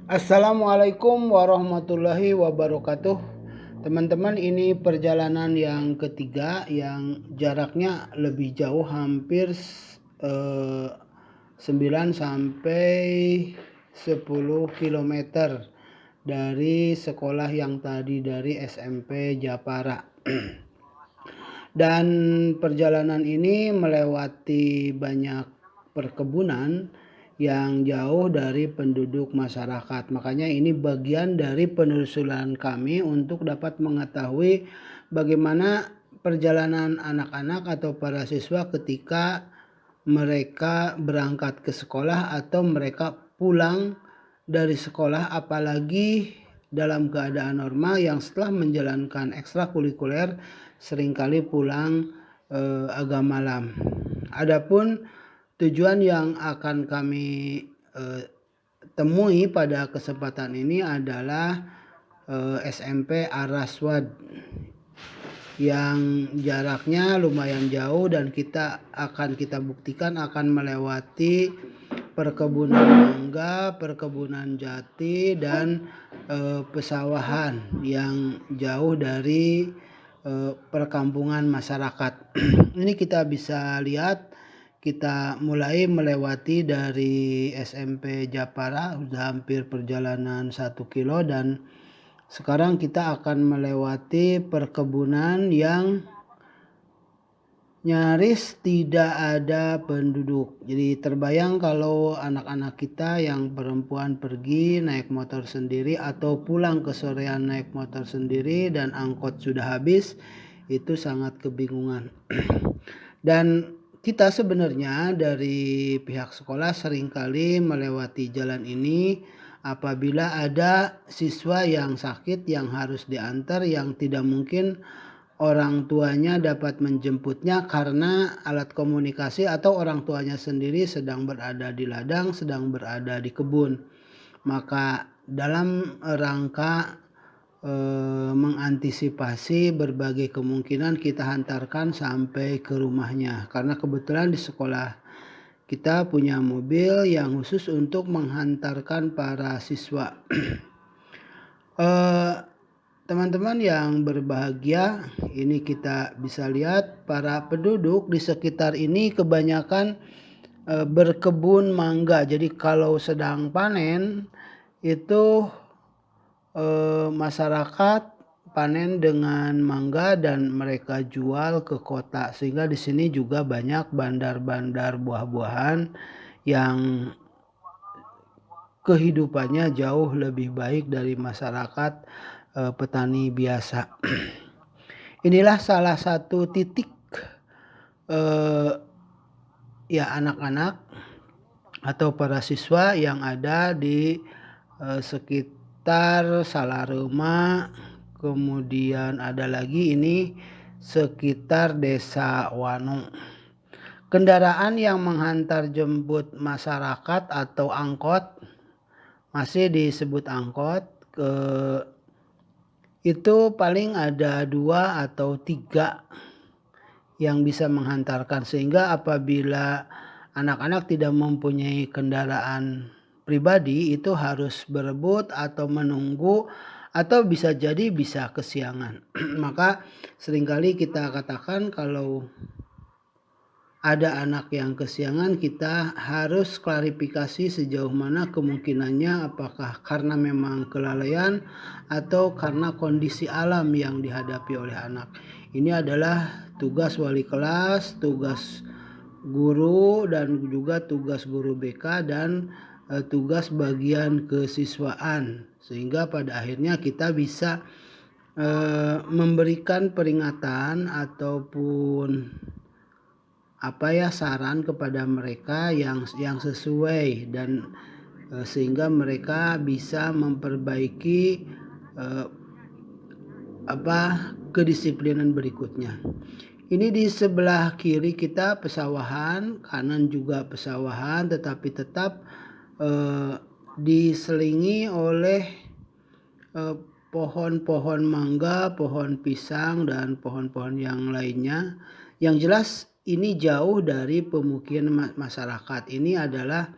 Assalamualaikum warahmatullahi wabarakatuh. Teman-teman, ini perjalanan yang ketiga yang jaraknya lebih jauh, hampir 9 sampai 10 kilometer dari sekolah yang tadi, dari SMP Japara. Dan perjalanan ini melewati banyak perkebunan yang jauh dari penduduk masyarakat. Makanya ini bagian dari penelusuran kami untuk dapat mengetahui bagaimana perjalanan anak-anak atau para siswa ketika mereka berangkat ke sekolah atau mereka pulang dari sekolah, apalagi dalam keadaan normal yang setelah menjalankan ekstrakurikuler seringkali pulang agak malam. Adapun tujuan yang akan kami temui pada kesempatan ini adalah SMP Araswad yang jaraknya lumayan jauh, dan kita buktikan akan melewati perkebunan mangga, perkebunan jati, dan pesawahan yang jauh dari perkampungan masyarakat. Ini kita bisa lihat, kita mulai melewati dari SMP Japara, sudah hampir perjalanan 1 kilo, dan sekarang kita akan melewati perkebunan yang nyaris tidak ada penduduk. Jadi terbayang kalau anak-anak kita yang perempuan pergi naik motor sendiri atau pulang ke sorean naik motor sendiri dan angkot sudah habis, itu sangat kebingungan. Dan kita sebenarnya dari pihak sekolah seringkali melewati jalan ini apabila ada siswa yang sakit yang harus diantar, yang tidak mungkin orang tuanya dapat menjemputnya karena alat komunikasi atau orang tuanya sendiri sedang berada di ladang, sedang berada di kebun. Maka dalam rangka mengantisipasi berbagai kemungkinan, kita hantarkan sampai ke rumahnya, karena kebetulan di sekolah kita punya mobil yang khusus untuk menghantarkan para siswa. Teman-teman yang berbahagia, ini kita bisa lihat para penduduk di sekitar ini kebanyakan berkebun mangga. Jadi kalau sedang panen itu masyarakat panen dengan mangga dan mereka jual ke kota, sehingga di sini juga banyak bandar-bandar buah-buahan yang kehidupannya jauh lebih baik dari masyarakat petani biasa. Inilah salah satu titik ya anak-anak atau para siswa yang ada di sekitar Salarema, kemudian ada lagi ini sekitar Desa Wanu. Kendaraan yang menghantar jemput masyarakat atau angkot, masih disebut angkot, itu paling ada 2 atau 3 yang bisa menghantarkan, sehingga apabila anak-anak tidak mempunyai kendaraan pribadi itu harus berebut atau menunggu, atau bisa jadi bisa kesiangan. Maka seringkali kita katakan kalau ada anak yang kesiangan, kita harus klarifikasi sejauh mana kemungkinannya, apakah karena memang kelalaian atau karena kondisi alam yang dihadapi oleh anak. Ini adalah tugas wali kelas, tugas guru, dan juga tugas guru BK, dan tugas bagian kesiswaan, sehingga pada akhirnya kita bisa memberikan peringatan ataupun saran kepada mereka yang sesuai, dan sehingga mereka bisa memperbaiki kedisiplinan berikutnya. Ini di sebelah kiri kita pesawahan, kanan juga pesawahan, tetapi tetap diselingi oleh pohon-pohon mangga, pohon pisang, dan pohon-pohon yang lainnya. Yang jelas ini jauh dari pemukiman masyarakat. Ini adalah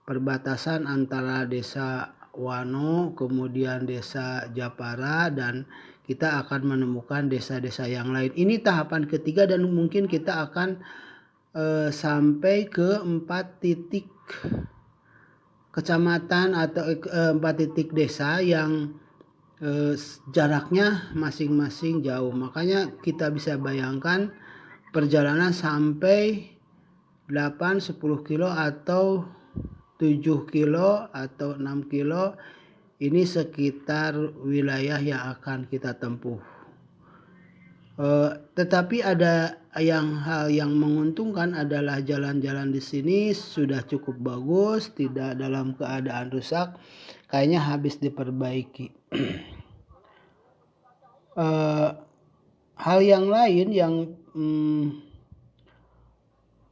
perbatasan antara Desa Wano, kemudian desa Japara, dan kita akan menemukan desa-desa yang lain. Ini tahapan ketiga dan mungkin kita akan sampai ke 4 titik kecamatan atau 4 titik desa yang jaraknya masing-masing jauh. Makanya kita bisa bayangkan perjalanan sampai 8-10 kilo atau 7 kilo atau 6 kilo, ini sekitar wilayah yang akan kita tempuh. Tetapi ada hal yang menguntungkan adalah jalan-jalan di sini sudah cukup bagus, tidak dalam keadaan rusak, kayaknya habis diperbaiki. Hal yang lain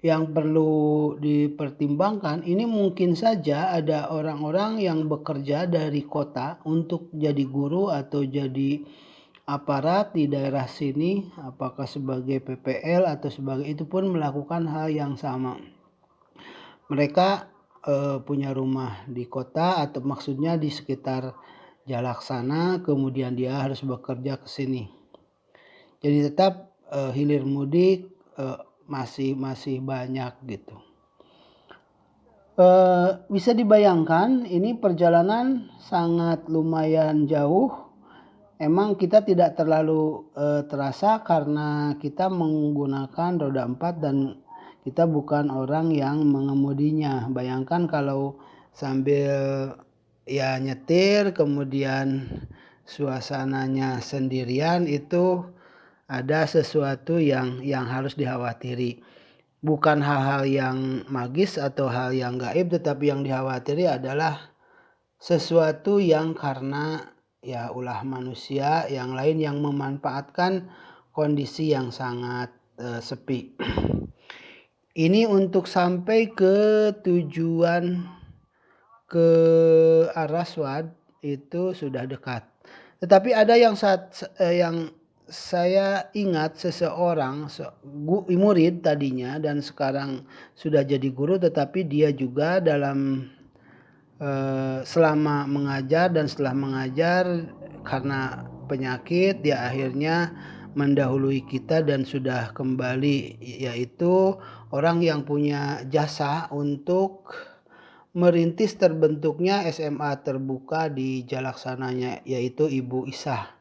yang perlu dipertimbangkan, ini mungkin saja ada orang-orang yang bekerja dari kota untuk jadi guru atau jadi aparat di daerah sini, apakah sebagai PPL atau sebagai itu pun melakukan hal yang sama. Mereka punya rumah di kota atau maksudnya di sekitar Jalaksana, kemudian dia harus bekerja ke sini. Jadi tetap hilir mudik masih banyak gitu. Bisa dibayangkan ini perjalanan sangat lumayan jauh. Emang kita tidak terlalu terasa karena kita menggunakan roda 4 dan kita bukan orang yang mengemudinya. Bayangkan kalau sambil ya nyetir kemudian suasananya sendirian, itu ada sesuatu yang harus dikhawatiri. Bukan hal-hal yang magis atau hal yang gaib, tetapi yang dikhawatiri adalah sesuatu yang karena ya ulah manusia yang lain yang memanfaatkan kondisi yang sangat sepi. Ini untuk sampai ke tujuan ke Araswad itu sudah dekat. Tetapi ada yang saya ingat, seseorang murid tadinya dan sekarang sudah jadi guru, tetapi dia juga dalam selama mengajar dan setelah mengajar karena penyakit dia akhirnya mendahului kita dan sudah kembali, yaitu orang yang punya jasa untuk merintis terbentuknya SMA terbuka di Jalaksananya, yaitu Ibu Isah.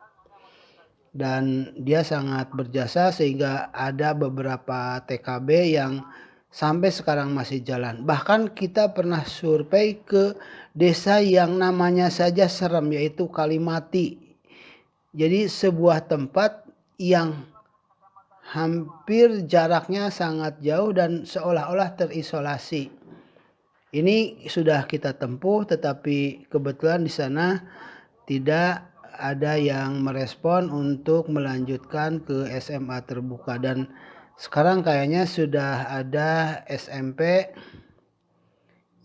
Dan dia sangat berjasa sehingga ada beberapa TKB yang sampai sekarang masih jalan. Bahkan kita pernah survei ke desa yang namanya saja serem, yaitu Kalimati. Jadi sebuah tempat yang hampir jaraknya sangat jauh dan seolah-olah terisolasi. Ini sudah kita tempuh, tetapi kebetulan di sana tidak ada yang merespon untuk melanjutkan ke SMA terbuka, dan sekarang kayaknya sudah ada SMP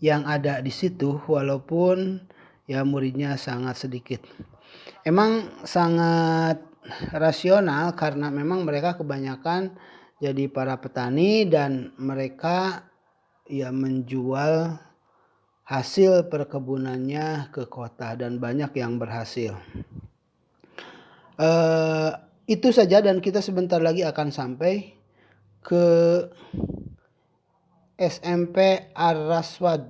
yang ada di situ walaupun ya muridnya sangat sedikit. Emang sangat rasional karena memang mereka kebanyakan jadi para petani dan mereka ya menjual hasil perkebunannya ke kota dan banyak yang berhasil. Itu saja dan kita sebentar lagi akan sampai ke SMP Araswad.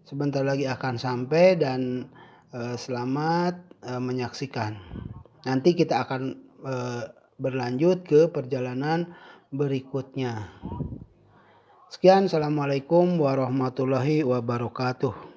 Sebentar lagi akan sampai dan selamat menyaksikan. Nanti kita akan berlanjut ke perjalanan berikutnya. Sekian, assalamualaikum warahmatullahi wabarakatuh.